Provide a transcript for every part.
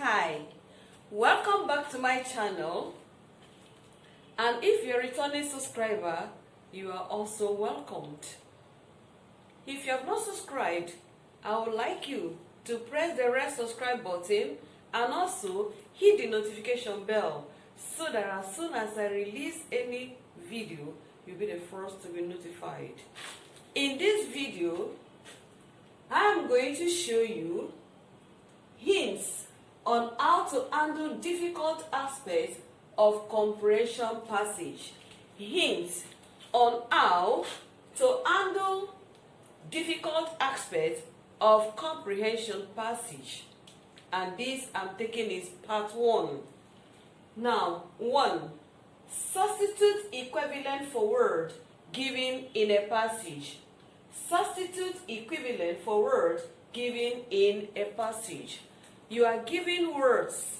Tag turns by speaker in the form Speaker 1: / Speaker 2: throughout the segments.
Speaker 1: Hi, welcome back to my channel, and if you're a returning subscriber, you are also welcomed. If you have not subscribed, I would like you to press the red subscribe button and also hit the notification bell so that as soon as I release any video, you'll be the first to be notified. In this video, I'm going to show you hints on how to handle difficult aspects of comprehension passage. Hints on how to handle difficult aspects of comprehension passage. And this I'm taking is part 1. Now, 1. Substitute equivalent for word given in a passage. Substitute equivalent for word given in a passage. You are given words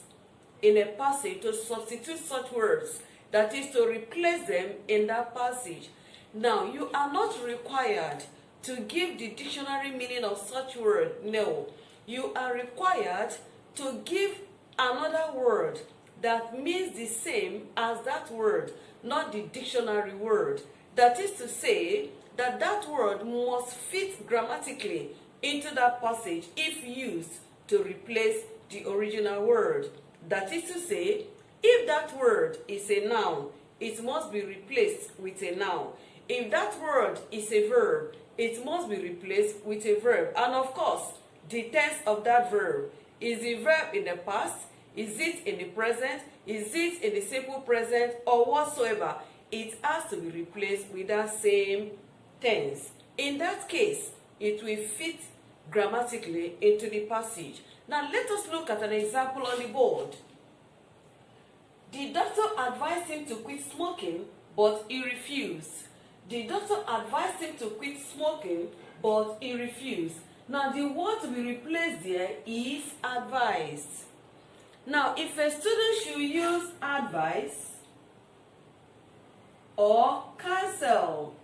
Speaker 1: in a passage to substitute such words, that is to replace them in that passage. Now, you are not required to give the dictionary meaning of such word. No, you are required to give another word that means the same as that word, not the dictionary word. That is to say that that word must fit grammatically into that passage if used to replace the original word. That is to say, if that word is a noun, it must be replaced with a noun. If that word is a verb, it must be replaced with a verb. And of course, the tense of that verb. Is the verb in the past? Is it in the present? Is it in the simple present? Or whatsoever? It has to be replaced with that same tense. In that case, it will fit grammatically into the passage. Now let us look at an example on the board. The doctor advised him to quit smoking, but he refused. The doctor advised him to quit smoking, but he refused. Now the word to be replaced there is advised. Now if a student should use advice or cancel,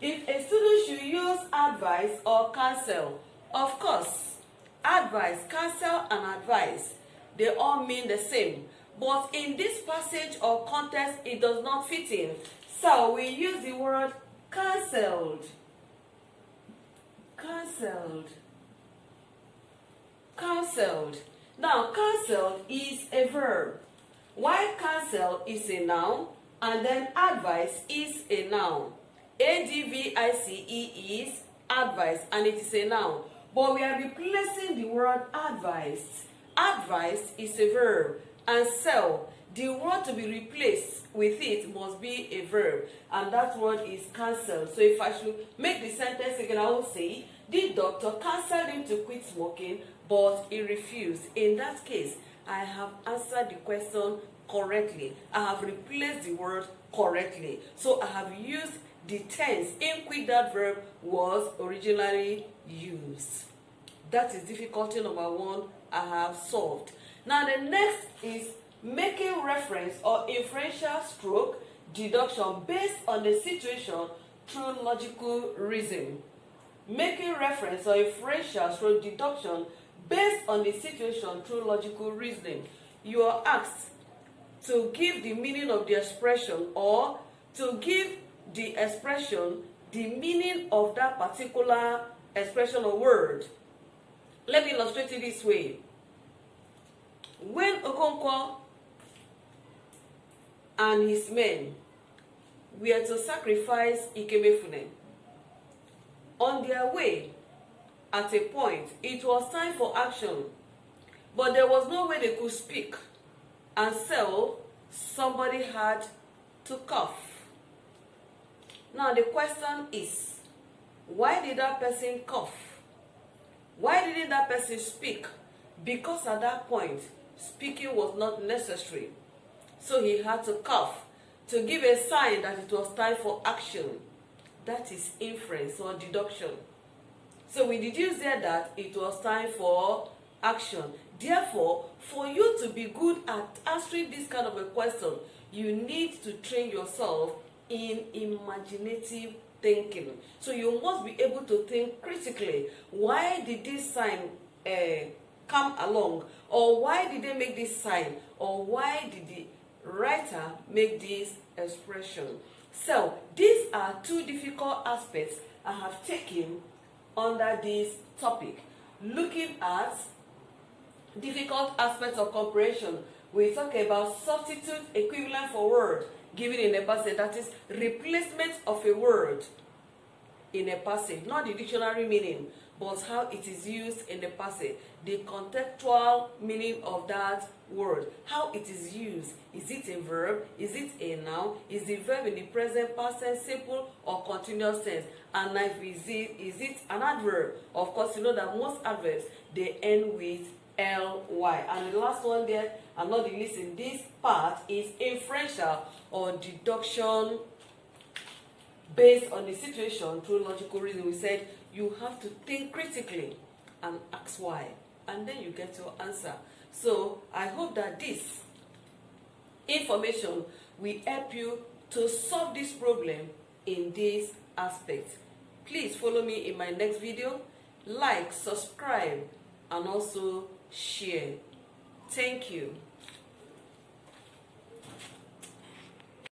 Speaker 1: if a student should use advice or cancel, of course, advice, cancel, and advice, they all mean the same. But in this passage or context, it does not fit in. So we use the word cancelled. Cancelled. Cancelled. Now, cancelled is a verb, while cancel is a noun, and then advice is a noun. Advice is advice, and it is a noun. But we are replacing the word advice. Advice is a verb, and so the word to be replaced with it must be a verb, and that word is cancel. So if I should make the sentence again, I will say, the doctor cancelled him to quit smoking, but he refused. In that case, I have answered the question correctly. I have replaced the word correctly. So I have used the tense in which that verb was originally used. That is difficulty number 1 I have solved. Now the next is making reference or inferential stroke deduction based on the situation through logical reasoning. Making reference or inferential stroke deduction based on the situation through logical reasoning. You are asked to give the meaning of the expression or to give the expression the meaning of that particular expression or word. Let me illustrate it this way. When Okonkwo and his men were to sacrifice Ikemefune, on their way, at a point, it was time for action, but there was no way they could speak, and so somebody had to cough. Now the question is, why did that person cough? Why didn't that person speak? Because at that point, speaking was not necessary. So he had to cough to give a sign that it was time for action. That is inference or deduction. So we deduce there that it was time for action. Therefore, for you to be good at answering this kind of a question, you need to train yourself in imaginative thinking. So you must be able to think critically. Why did this sign come along, or why did they make this sign, or why did the writer make this expression. So these are two difficult aspects I have taken under this topic. Looking at difficult aspects of comprehension, we talk about substitute equivalent for word given in a passage, that is replacement of a word in a passage, not the dictionary meaning, but how it is used in the passage, the contextual meaning of that word, how it is used. Is it a verb? Is it a noun? Is the verb in the present, past tense, simple or continuous tense? And is it an adverb? Of course, you know that most adverbs, they end with ly. And the last one there, and not the least in this part, is inferential or deduction based on the situation through logical reason. We said you have to think critically and ask why, and then you get your answer. So I hope that this information will help you to solve this problem in this aspect. Please follow me in my next video, like, subscribe, and also share. Thank you.